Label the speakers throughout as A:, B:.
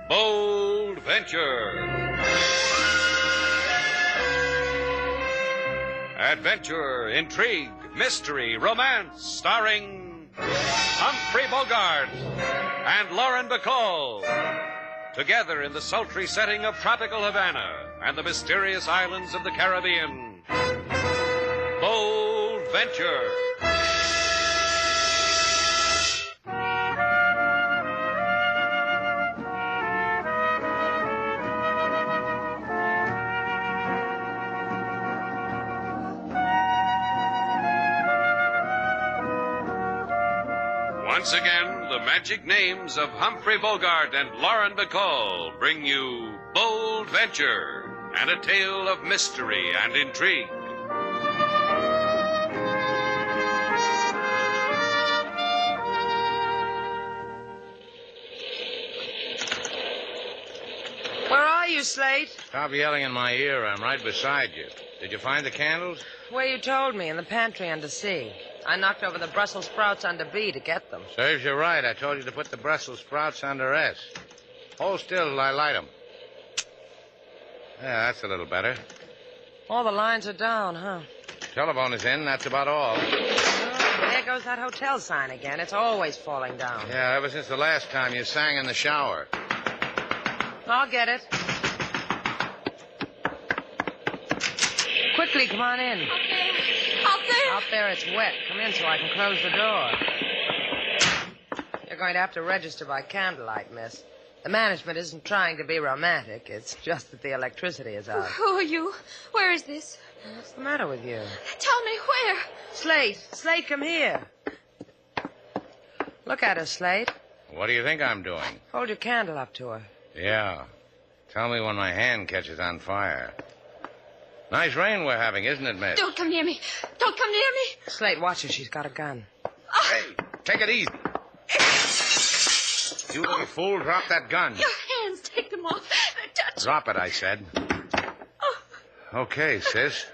A: Bold Venture. Adventure, intrigue, mystery, romance, starring Humphrey Bogart and Lauren Bacall. Together in the sultry setting of tropical Havana and the mysterious islands of the Caribbean. Bold Venture. Once again, the magic names of Humphrey Bogart and Lauren Bacall bring you Bold Venture and a tale of mystery and intrigue.
B: Where are you, Slate?
C: Stop yelling in my ear. I'm right beside you. Did you find the candles?
B: Where you told me, in the pantry under C. I knocked over the Brussels sprouts under B to get them.
C: Serves you right. I told you to put the Brussels sprouts under S. Hold still till I light them. Yeah, that's a little better.
B: All the lines are down, huh?
C: Telephone is in. That's about all.
B: Oh, there goes that hotel sign again. It's always falling down.
C: Yeah, ever since the last time you sang in the shower.
B: I'll get it. Quickly, come on in.
D: Out there.
B: Out there, it's wet. Come in so I can close the door. You're going to have to register by candlelight, miss. The management isn't trying to be romantic. It's just that the electricity is out.
D: Who are you? Where is this?
B: What's the matter with you?
D: Tell me where.
B: Slate, come here. Look at her, Slate.
C: What do you think I'm doing?
B: Hold your candle up to her.
C: Yeah. Tell me when my hand catches on fire. Nice rain we're having, isn't it, miss?
D: Don't come near me. Don't come near me.
B: Slate, watch her. She's got a gun.
C: Hey, take it easy. You little fool, drop that gun.
D: Your hands, take them off. Touch.
C: Drop it, I said.
D: Oh.
C: Okay, sis.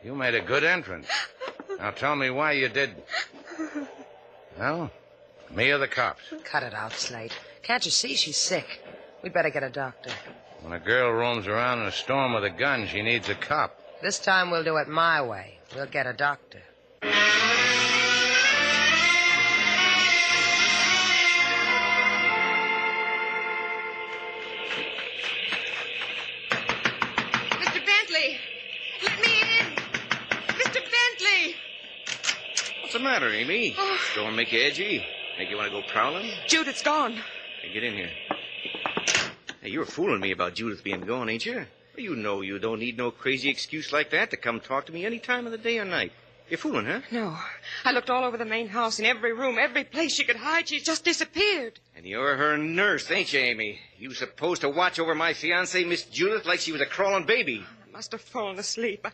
C: You made a good entrance. Now tell me why you did. Well, me or the cops?
B: Cut it out, Slate. Can't you see she's sick? We'd better get a doctor.
C: When a girl roams around in a storm with a gun, she needs a cop.
B: This time we'll do it my way. We'll get a doctor.
D: Mr. Bentley, let me in. Mr. Bentley.
E: What's the matter, Amy?
D: Oh.
E: Don't make you edgy? Make you want to go prowling?
D: Judith's gone.
E: Hey, get in here. Hey, you were fooling me about Judith being gone, ain't you? You know you don't need no crazy excuse like that to come talk to me any time of the day or night. You're fooling, huh?
D: No. I looked all over the main house, in every room, every place she could hide. She's just disappeared.
E: And you're her nurse, ain't you, Amy? You supposed to watch over my fiancée, Miss Judith, like she was a crawling baby.
D: I must have fallen asleep.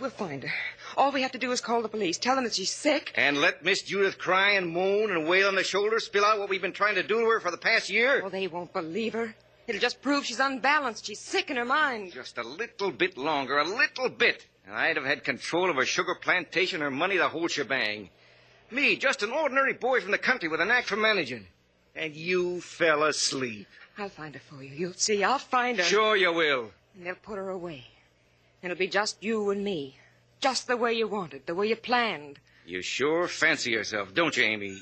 D: We'll find her. All we have to do is call the police, tell them that she's sick.
E: And let Miss Judith cry and moan and wail on the shoulder, spill out what we've been trying to do to her for the past year?
D: Well, they won't believe her. It'll just prove she's unbalanced. She's sick in her mind.
E: Just a little bit longer, a little bit. And I'd have had control of her sugar plantation, her money, the whole shebang. Me, just an ordinary boy from the country with a knack for managing. And you fell asleep.
D: I'll find her for you. You'll see. I'll find her.
E: Sure you will.
D: And they'll put her away. And it'll be just you and me. Just the way you wanted, the way you planned.
E: You sure fancy yourself, don't you, Amy?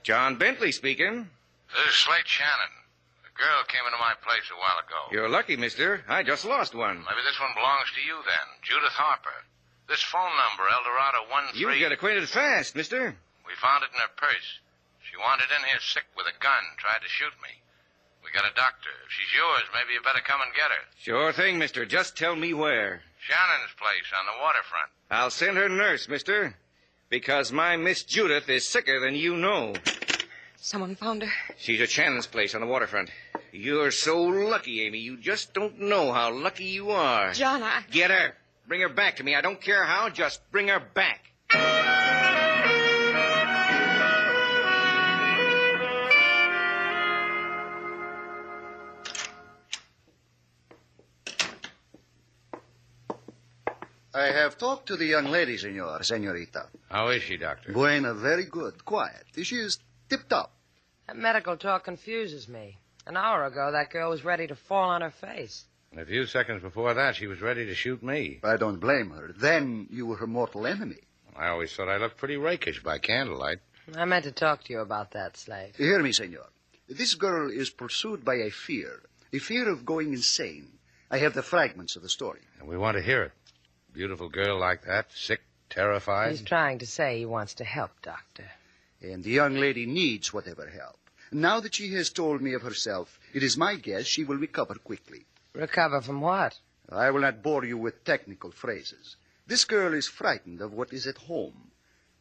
E: John Bentley speaking.
C: This is Slate Shannon. The girl came into my place a while ago.
E: You're lucky, mister. I just lost one.
C: Maybe this one belongs to you, then. Judith Harper. This phone number, Eldorado 13...
E: You get acquainted fast, mister.
C: We found it in her purse. She wandered in here sick with a gun, tried to shoot me. We got a doctor. If she's yours, maybe you better come and get her.
E: Sure thing, mister. Just tell me where.
C: Shannon's place on the waterfront.
E: I'll send her nurse, mister. Because my Miss Judith is sicker than you know.
D: Someone found her.
E: She's at Shannon's place on the waterfront. You're so lucky, Amy. You just don't know how lucky you are.
D: John,
E: Get her. Bring her back to me. I don't care how. Just bring her back.
F: I have talked to the young lady, senorita.
C: How is she, Doctor?
F: Buena, very good. Quiet. She is tip-top.
B: That medical talk confuses me. An hour ago, that girl was ready to fall on her face.
C: And a few seconds before that, she was ready to shoot me.
F: I don't blame her. Then you were her mortal enemy.
C: I always thought I looked pretty rakish by candlelight.
B: I meant to talk to you about that, Slate.
F: Hear me, senor. This girl is pursued by a fear of going insane. I have the fragments of the story.
C: And we want to hear it. Beautiful girl like that, sick, terrified.
B: He's trying to say he wants to help, Doctor.
F: And the young lady needs whatever help. Now that she has told me of herself, it is my guess she will recover quickly.
B: Recover from what?
F: I will not bore you with technical phrases. This girl is frightened of what is at home.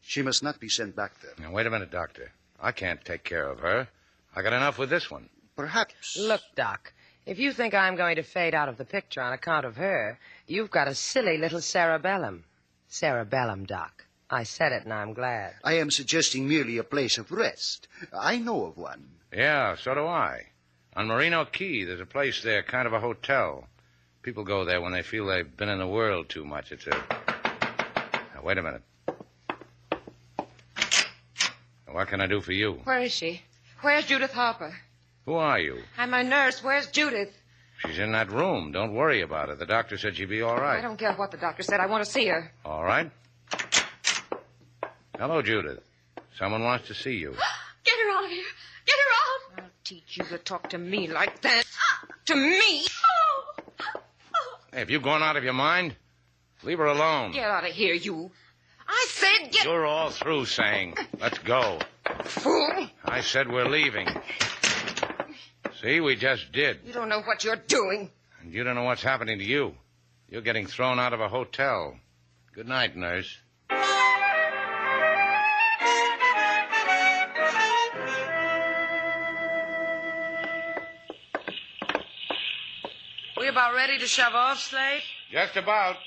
F: She must not be sent back there.
C: Now, wait a minute, Doctor. I can't take care of her. I got enough with this one.
F: Perhaps...
B: Look, Doc, if you think I'm going to fade out of the picture on account of her, you've got a silly little cerebellum. Cerebellum, Doc. I said it, and I'm glad.
F: I am suggesting merely a place of rest. I know of one.
C: Yeah, so do I. On Merino Key, there's a place there, kind of a hotel. People go there when they feel they've been in the world too much. It's a... Now, wait a minute. What can I do for you?
D: Where is she? Where's Judith Harper?
C: Who are you?
D: I'm a nurse. Where's Judith?
C: She's in that room. Don't worry about her. The doctor said she'd be all right.
D: I don't care what the doctor said. I want to see her.
C: All right. Hello, Judith. Someone wants to see you.
D: Get her out of here. Get her out. I'll teach you to talk to me like that. To me.
C: Hey, have you gone out of your mind? Leave her alone.
D: Get out of here, you. I said get...
C: You're all through saying, let's go.
D: Fool.
C: I said we're leaving. See, we just did.
D: You don't know what you're doing.
C: And you don't know what's happening to you. You're getting thrown out of a hotel. Good night, nurse.
B: We about ready to shove off, Slate?
C: Just about.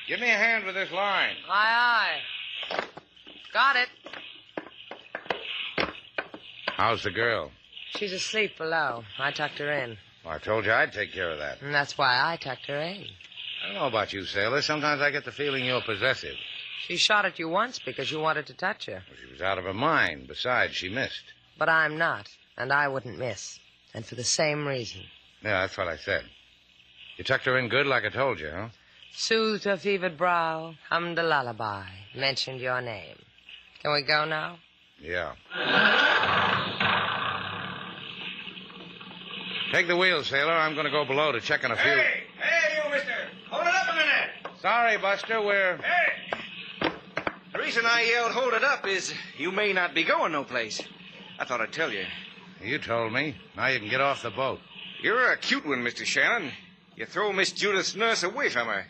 C: Give me a hand with this line.
B: Aye, aye. Got it.
C: How's the girl?
B: She's asleep below. I tucked her in.
C: Well, I told you I'd take care of that.
B: And that's why I tucked her in.
C: I don't know about you, Sailor. Sometimes I get the feeling you're possessive.
B: She shot at you once because you wanted to touch her.
C: Well, she was out of her mind. Besides, she missed.
B: But I'm not, and I wouldn't miss. And for the same reason.
C: Yeah, that's what I said. You tucked her in good like I told you, huh?
B: Soothed her fevered brow, hummed a lullaby, mentioned your name. Can we go now?
C: Yeah. Take the wheel, Sailor. I'm going to go below to check on a few...
E: Hey, you, mister. Hold it up a minute.
C: Sorry, Buster. We're...
E: Hey. The reason I yelled hold it up is you may not be going no place. I thought I'd tell you.
C: You told me. Now you can get off the boat.
E: You're a cute one, Mr. Shannon. You throw Miss Judith's nurse away from her.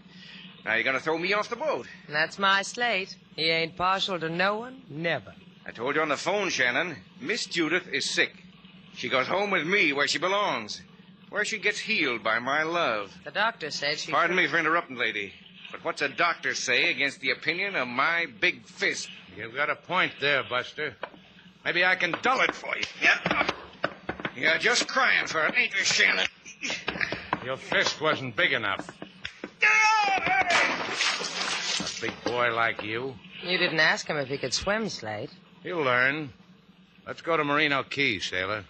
E: Now you're going to throw me off the boat.
B: That's my Slate. He ain't partial to no one, never.
E: I told you on the phone, Shannon. Miss Judith is sick. She goes home with me where she belongs. Where she gets healed by my love.
B: The doctor said she...
E: Pardon me for interrupting, lady. But what's a doctor say against the opinion of my big fist?
C: You've got a point there, Buster. Maybe I can dull it for you.
E: Yep. You're just crying for it, ain't you, Shannon?
C: Your fist wasn't big enough. A big boy like you.
B: You didn't ask him if he could swim, Slate.
C: He'll learn. Let's go to Merino Key, Sailor.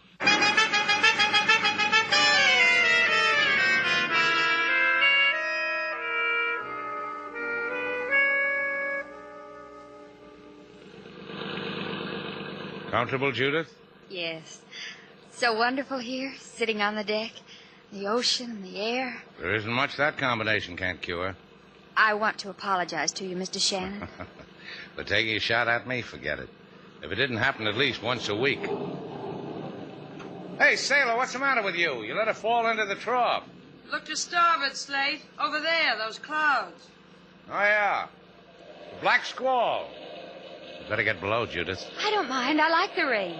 C: Comfortable, Judith?
G: Yes. So wonderful here, sitting on the deck. The ocean and the air.
C: There isn't much that combination can't cure.
G: I want to apologize to you, Mr. Shannon.
C: But taking a shot at me, forget it. If it didn't happen at least once a week. Hey, Sailor, what's the matter with you? You let her fall into the trough.
B: Look to starboard, Slate. Over there, those clouds.
C: Oh, yeah. The black squall. You better get below, Judith.
G: I don't mind. I like the rain.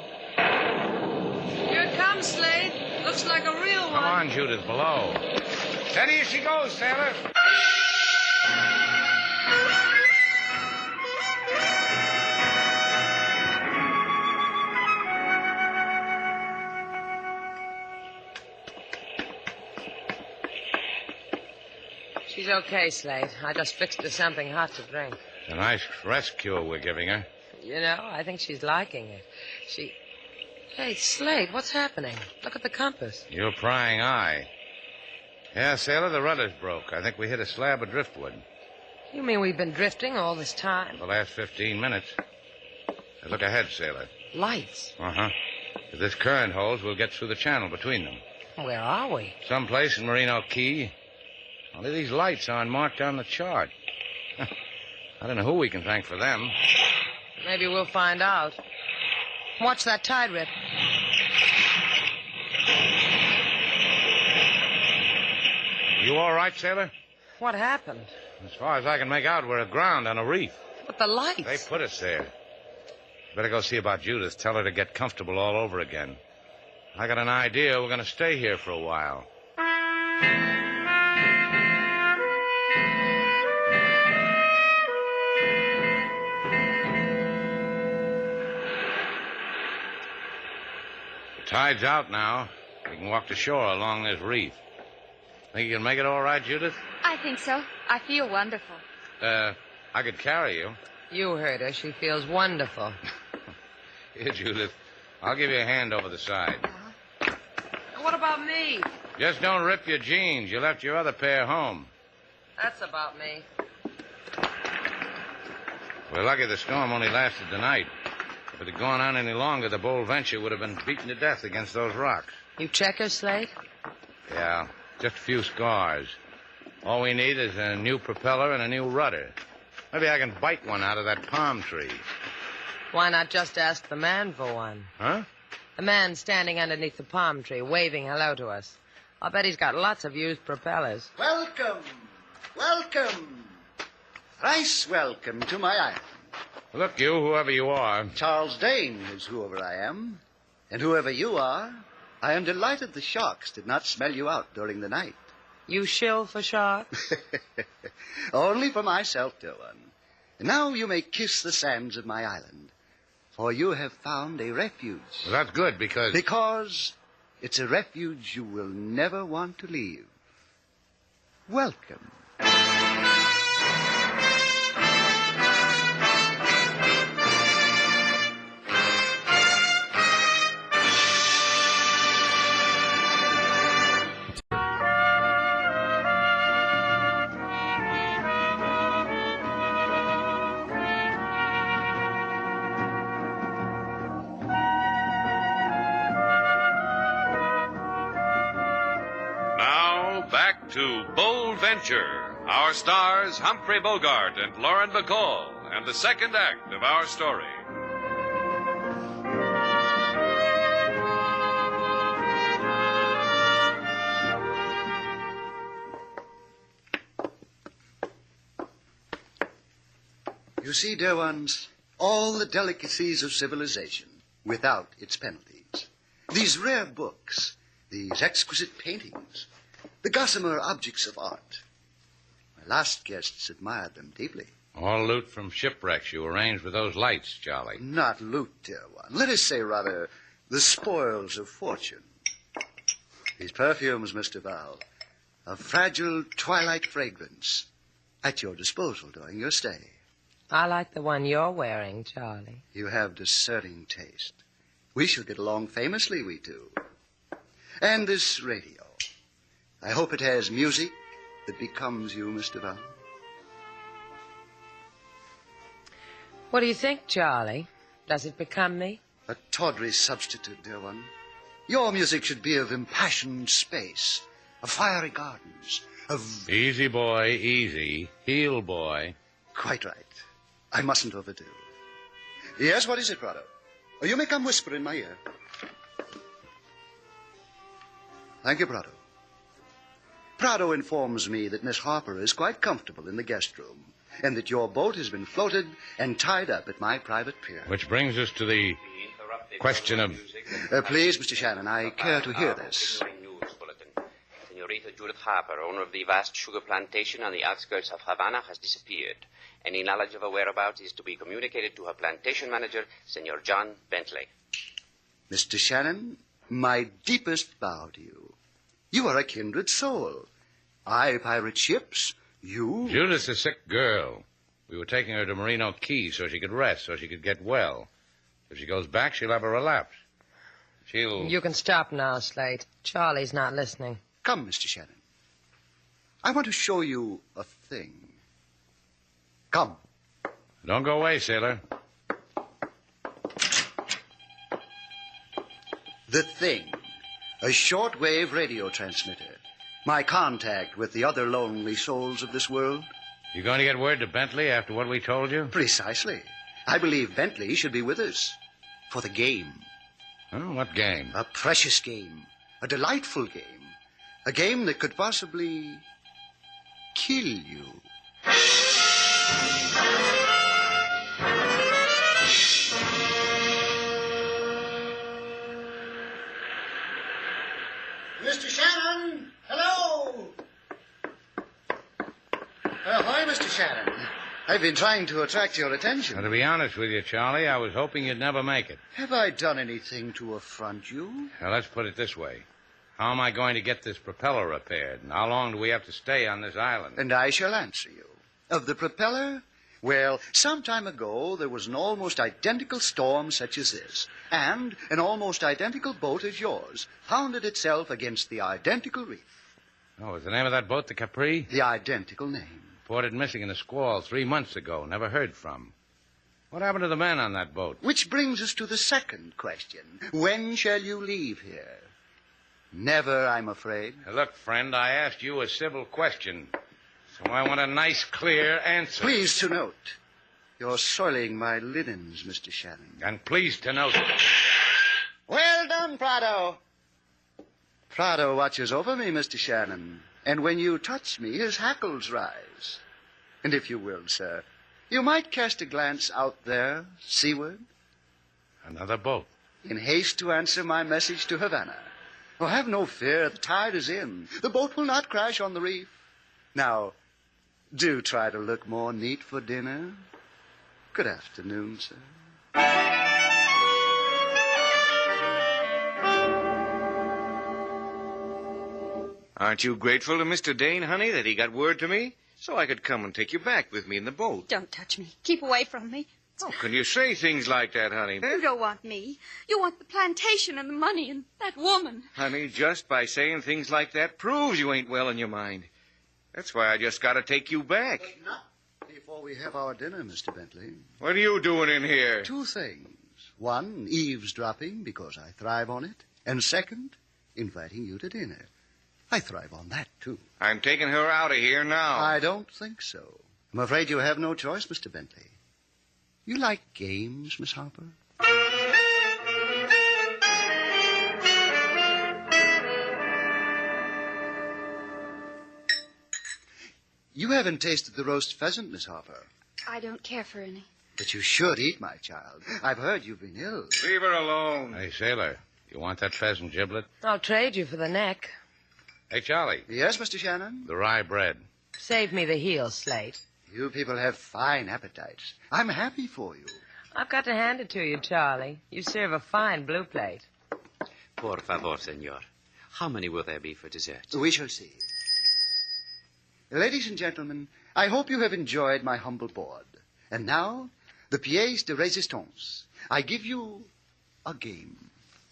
B: Here it comes, Slate. Looks like a real one.
C: Come on, Judith, below. Steady as she goes, Sailor.
B: She's okay, Slate. I just fixed her something hot to drink.
C: A nice rest cure we're giving her.
B: You know, I think she's liking it. Hey, Slate, what's happening? Look at the compass.
C: Your prying eye. Yeah, Sailor, the rudder's broke. I think we hit a slab of driftwood.
B: You mean we've been drifting all this time?
C: The last 15 minutes. Hey, look ahead, Sailor.
B: Lights.
C: Uh-huh. If this current holds, we'll get through the channel between them.
B: Where are we?
C: Someplace in Merino Key. Only these lights aren't marked on the chart. I don't know who we can thank for them.
B: Maybe we'll find out. Watch that tide rip.
C: You all right, Sailor?
B: What happened?
C: As far as I can make out, we're aground on a reef.
B: But the lights.
C: They put us there. Better go see about Judith. Tell her to get comfortable all over again. I got an idea. We're going to stay here for a while. The tide's out now. We can walk to shore along this reef. Think you can make it all right, Judith?
G: I think so. I feel wonderful.
C: I could carry you.
B: You heard her. She feels wonderful.
C: Here, Judith. I'll give you a hand over the side.
B: What about me?
C: Just don't rip your jeans. You left your other pair home.
B: That's about me.
C: We're lucky the storm only lasted the night. If it had gone on any longer, the Bold Venture would have been beaten to death against those rocks.
B: You check her, Slate?
C: Yeah, just a few scars. All we need is a new propeller and a new rudder. Maybe I can bite one out of that palm tree.
B: Why not just ask the man for one?
C: Huh?
B: The man standing underneath the palm tree, waving hello to us. I'll bet he's got lots of used propellers.
F: Welcome. Welcome. Thrice welcome to my island.
C: Look, you, whoever you are.
F: Charles Dane is whoever I am. And whoever you are, I am delighted the sharks did not smell you out during the night.
B: You shill for sharks?
F: Only for myself, dear one. And now you may kiss the sands of my island, for you have found a refuge.
C: Well, that's good, because...
F: Because it's a refuge you will never want to leave. Welcome.
A: Back to Bold Venture. Our stars, Humphrey Bogart and Lauren Bacall, and the second act of our story.
F: You see, dear ones, all the delicacies of civilization without its penalties. These rare books, these exquisite paintings, the gossamer objects of art. My last guests admired them deeply.
C: All loot from shipwrecks you arranged with those lights, Charlie.
F: Not loot, dear one. Let us say, rather, the spoils of fortune. These perfumes, Mr. Duval, a fragile twilight fragrance at your disposal during your stay.
B: I like the one you're wearing, Charlie.
F: You have discerning taste. We shall get along famously, we two. And this radio. I hope it has music that becomes you, Mr. Duval.
B: What do you think, Charlie? Does it become me?
F: A tawdry substitute, dear one. Your music should be of impassioned space, of fiery gardens, of...
C: Easy, boy, easy. Heel, boy.
F: Quite right. I mustn't overdo. Yes, what is it, Prado? Oh, you may come whisper in my ear. Thank you, Prado. Prado informs me that Miss Harper is quite comfortable in the guest room, and that your boat has been floated and tied up at my private pier.
C: Which brings us to the question of...
F: Please, Mr. Shannon, I care to hear this.
H: News bulletin. Senorita Judith Harper, owner of the vast sugar plantation on the outskirts of Havana, has disappeared. Any knowledge of her whereabouts is to be communicated to her plantation manager, Senor John Bentley.
F: Mr. Shannon, my deepest bow to you. You are a kindred soul. I pirate ships, You?
C: Judith's a sick girl. We were taking her to Merino Key so she could rest, so she could get well. If she goes back, she'll have a relapse.
B: You can stop now, Slate. Charlie's not listening.
F: Come, Mr. Shannon. I want to show you a thing. Come.
C: Don't go away, Sailor.
F: The thing. A shortwave radio transmitter. My contact with the other lonely souls of this world.
C: You going to get word to Bentley after what we told you?
F: Precisely. I believe Bentley should be with us. For the game.
C: Oh, what game?
F: A precious game. A delightful game. A game that could possibly kill you.
I: Mr. Shannon! Hello!
F: Hi, Mr. Shannon. I've been trying to attract your attention.
C: Now, to be honest with you, Charlie, I was hoping you'd never make it.
F: Have I done anything to affront you?
C: Now, let's put it this way. How am I going to get this propeller repaired? And how long do we have to stay on this island?
F: And I shall answer you. Of the propeller? Well, some time ago, there was an almost identical storm such as this. And an almost identical boat as yours pounded itself against the identical reef.
C: Oh, is the name of that boat the Capri?
F: The identical name.
C: Reported missing in a squall 3 months ago. Never heard from. What happened to the men on that boat?
F: Which brings us to the second question. When shall you leave here? Never, I'm afraid.
C: Now, look, friend, I asked you a civil question. So I want a nice, clear answer.
F: Please to note, you're soiling my linens, Mr. Shannon.
C: And please to note...
F: Well done, Prado. Prado watches over me, Mr. Shannon. And when you touch me, his hackles rise. And if you will, sir, you might cast a glance out there, seaward.
C: Another boat.
F: In haste to answer my message to Havana. Oh, have no fear, the tide is in. The boat will not crash on the reef. Now, do try to look more neat for dinner. Good afternoon, sir.
E: Aren't you grateful to Mr. Dane, honey, that he got word to me? So I could come and take you back with me in the boat.
J: Don't touch me. Keep away from me.
E: How can you say things like that, honey?
J: You don't want me. You want the plantation and the money and that woman.
E: Honey, just by saying things like that proves you ain't well in your mind. That's why I just got to take you back.
F: But not before we have our dinner, Mr. Bentley.
E: What are you doing in here?
F: 2 things. One, eavesdropping, because I thrive on it. And second, inviting you to dinner. I thrive on that, too.
E: I'm taking her out of here now.
F: I don't think so. I'm afraid you have no choice, Mr. Bentley. You like games, Miss Harper? You haven't tasted the roast pheasant, Miss Harper.
J: I don't care for any.
F: But you should eat, my child. I've heard you've been ill.
E: Leave her alone.
C: Hey, Sailor, you want that pheasant giblet?
B: I'll trade you for the neck.
C: Hey, Charlie.
F: Yes, Mr. Shannon?
C: The rye bread.
B: Save me the heel, Slate.
F: You people have fine appetites. I'm happy for you.
B: I've got to hand it to you, Charlie. You serve a fine blue plate.
H: Por favor, senor. How many will there be for dessert?
F: We shall see. Ladies and gentlemen, I hope you have enjoyed my humble board. And now, the pièce de résistance. I give you a game.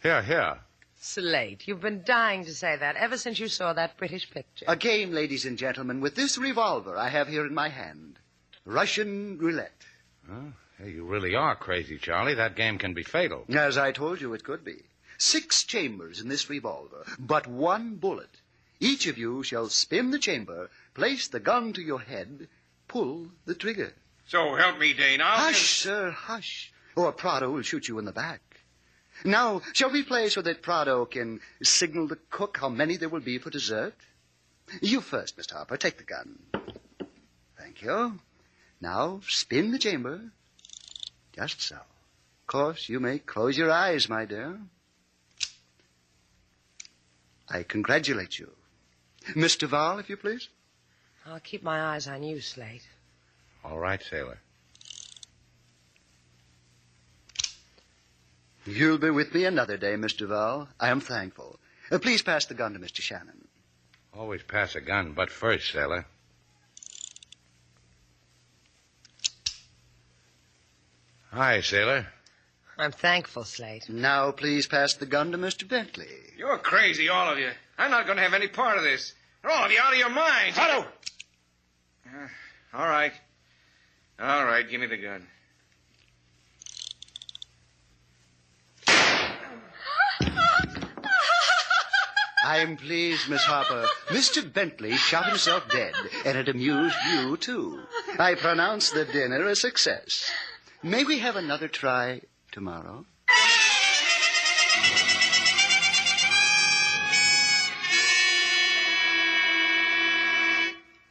C: Here.
B: Slate, you've been dying to say that ever since you saw that British picture.
F: A game, ladies and gentlemen, with this revolver I have here in my hand. Russian roulette.
C: Oh, hey, you really are crazy, Charlie. That game can be fatal.
F: As I told you, it could be. 6 chambers in this revolver, but 1 bullet. Each of you shall spin the chamber, place the gun to your head, pull the trigger.
E: So help me, Dane.
F: Hush, sir, hush. Or Prado will shoot you in the back. Now, shall we play so that Prado can signal the cook how many there will be for dessert? You first, Mr. Harper. Take the gun. Thank you. Now, spin the chamber. Just so. Of course, you may close your eyes, my dear. I congratulate you. Miss Duval, if you please.
B: I'll keep my eyes on you, Slate.
C: All right, Sailor.
F: You'll be with me another day, Miss Duval. I am thankful. Please pass the gun to Mr. Shannon.
C: Always pass a gun, but first, Sailor. Hi, Sailor.
B: I'm thankful, Slate.
F: Now, please pass the gun to Mr. Bentley.
E: You're crazy, all of you. I'm not going to have any part of this. You're all of you out of your minds.
C: Otto!
E: All right. All right, give me the gun.
F: I'm pleased, Miss Harper. Mr. Bentley shot himself dead, and it amused you, too. I pronounce the dinner a success. May we have another try tomorrow?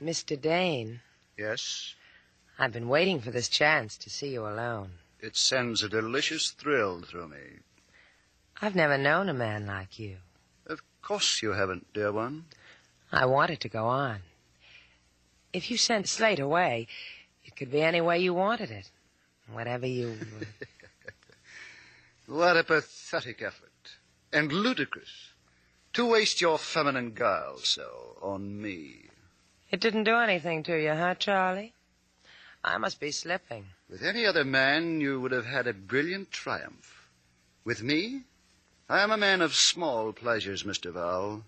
B: Mr. Dane.
F: Yes?
B: I've been waiting for this chance to see you alone.
F: It sends a delicious thrill through me.
B: I've never known a man like you.
F: Of course you haven't, dear one.
B: I want it to go on. If you sent Slate away, it could be any way you wanted it. Whatever you...
F: What a pathetic effort. And ludicrous. To waste your feminine guile so on me.
B: It didn't do anything to you, huh, Charlie? I must be slipping.
F: With any other man, you would have had a brilliant triumph. With me, I am a man of small pleasures, Mr. Duval.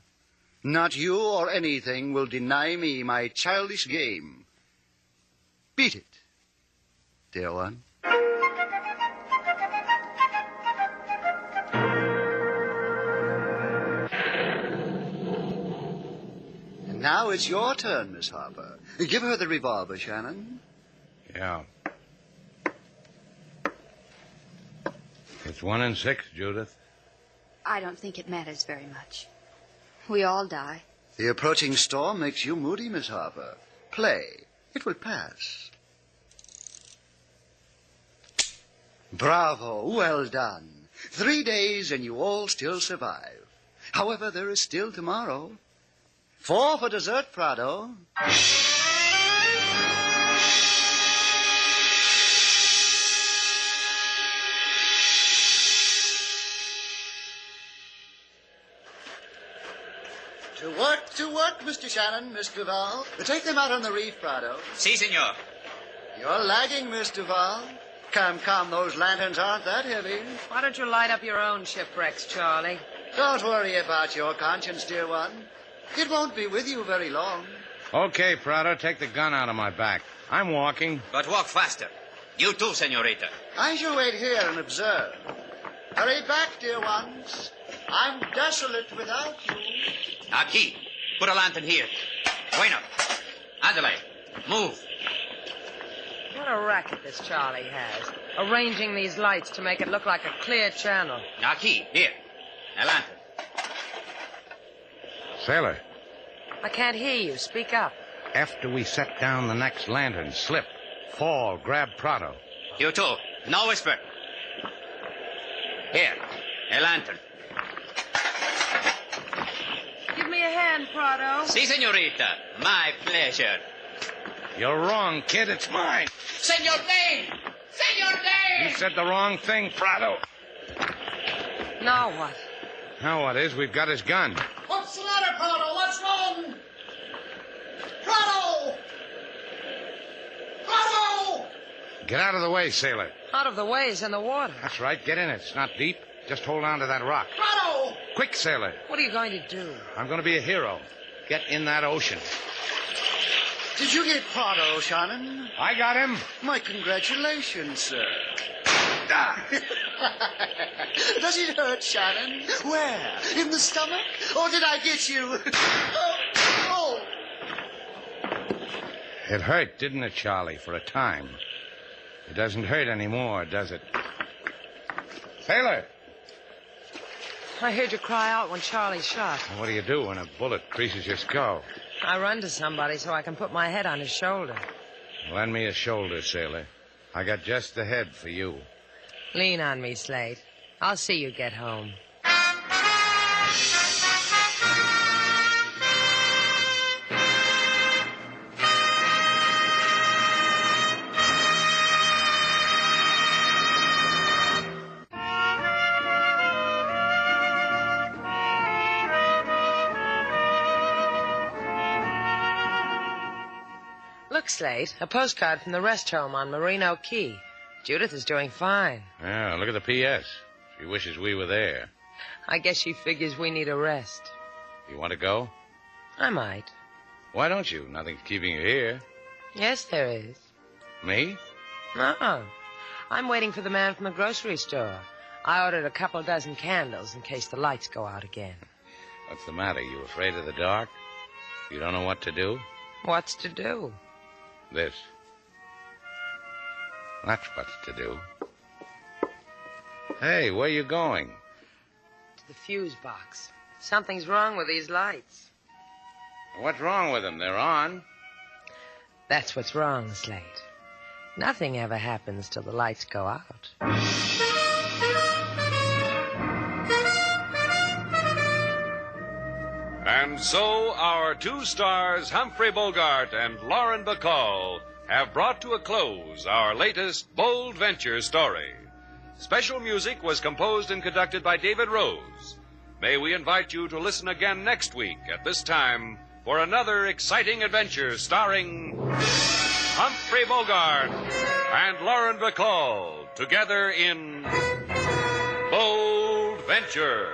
F: Not you or anything will deny me my childish game. Beat it, dear one. And now it's your turn, Miss Harper. Give her the revolver, Shannon.
C: Yeah. It's 1 in 6, Judith.
G: I don't think it matters very much. We all die.
F: The approaching storm makes you moody, Miss Harper. Play. It will pass. Bravo. Well done. 3 days and you all still survive. However, there is still tomorrow. 4 for dessert, Prado. To work, Mr. Shannon, Miss Duval. Take them out on the reef, Prado.
H: Si, senor.
F: You're lagging, Miss Duval. Come, those lanterns aren't that heavy.
B: Why don't you light up your own shipwrecks, Charlie?
F: Don't worry about your conscience, dear one. It won't be with you very long.
C: Okay, Prado, take the gun out of my back. I'm walking.
H: But walk faster. You too, senorita.
F: I shall wait here and observe. Hurry back, dear ones. I'm desolate without you.
H: Aquí. Put a lantern here. Bueno. Adelaide. Move.
B: What a racket this Charlie has. Arranging these lights to make it look like a clear channel.
H: Aquí. Here. A lantern.
C: Sailor,
B: I can't hear you. Speak up.
C: after we set down the next lantern, slip, fall, grab Prado.
H: You too. No whisper. Here. A lantern.
B: Give me a hand, Prado.
H: Si, senorita. My pleasure.
C: You're wrong, kid. It's mine.
I: Senor Dane! Senor Dane!
C: You said the wrong thing, Prado.
B: Now what?
C: Now what is? We've got his gun.
I: What's the matter, Prado? What's wrong? Prado! Prado!
C: Get out of the way, sailor.
B: Out of the way is in the water.
C: That's right. Get in it. It's not deep. Just hold on to that rock.
I: Prado!
C: Quick, sailor.
B: What are you going to do?
C: I'm going to be a hero. Get in that ocean.
F: Did you get Prado, Shannon?
C: I got him.
F: My congratulations, sir.
C: Ah.
F: Does it hurt, Shannon? Where? In the stomach? Or did I get you? Oh!
C: It hurt, didn't it, Charlie, for a time? It doesn't hurt anymore, does it? Sailor!
B: I heard you cry out when Charlie shot.
C: What do you do when a bullet creases your skull?
B: I run to somebody so I can put my head on his shoulder.
C: Lend me a shoulder, sailor. I got just the head for you.
B: Lean on me, Slate. I'll see you get home. Look, Slate, a postcard from the rest home on Merino Key. Judith is doing fine.
C: Yeah, look at the P.S. She wishes we were there.
B: I guess she figures we need a rest.
C: You want to go?
B: I might.
C: Why don't you? Nothing's keeping you here.
B: Yes, there is.
C: Me?
B: No. I'm waiting for the man from the grocery store. I ordered a couple dozen candles in case the lights go out again.
C: What's the matter? You afraid of the dark? You don't know what to do?
B: What's to do?
C: This. That's what's to do. Hey, where you going?
B: To the fuse box. Something's wrong with these lights.
C: What's wrong with them? They're on.
B: That's what's wrong, Slate. Nothing ever happens till the lights go out.
A: And so our two stars, Humphrey Bogart and Lauren Bacall, have brought to a close our latest bold venture story. Special music was composed and conducted by David Rose. May we invite you to listen again next week at this time for another exciting adventure starring Humphrey Bogart and Lauren Bacall together in Bold Venture.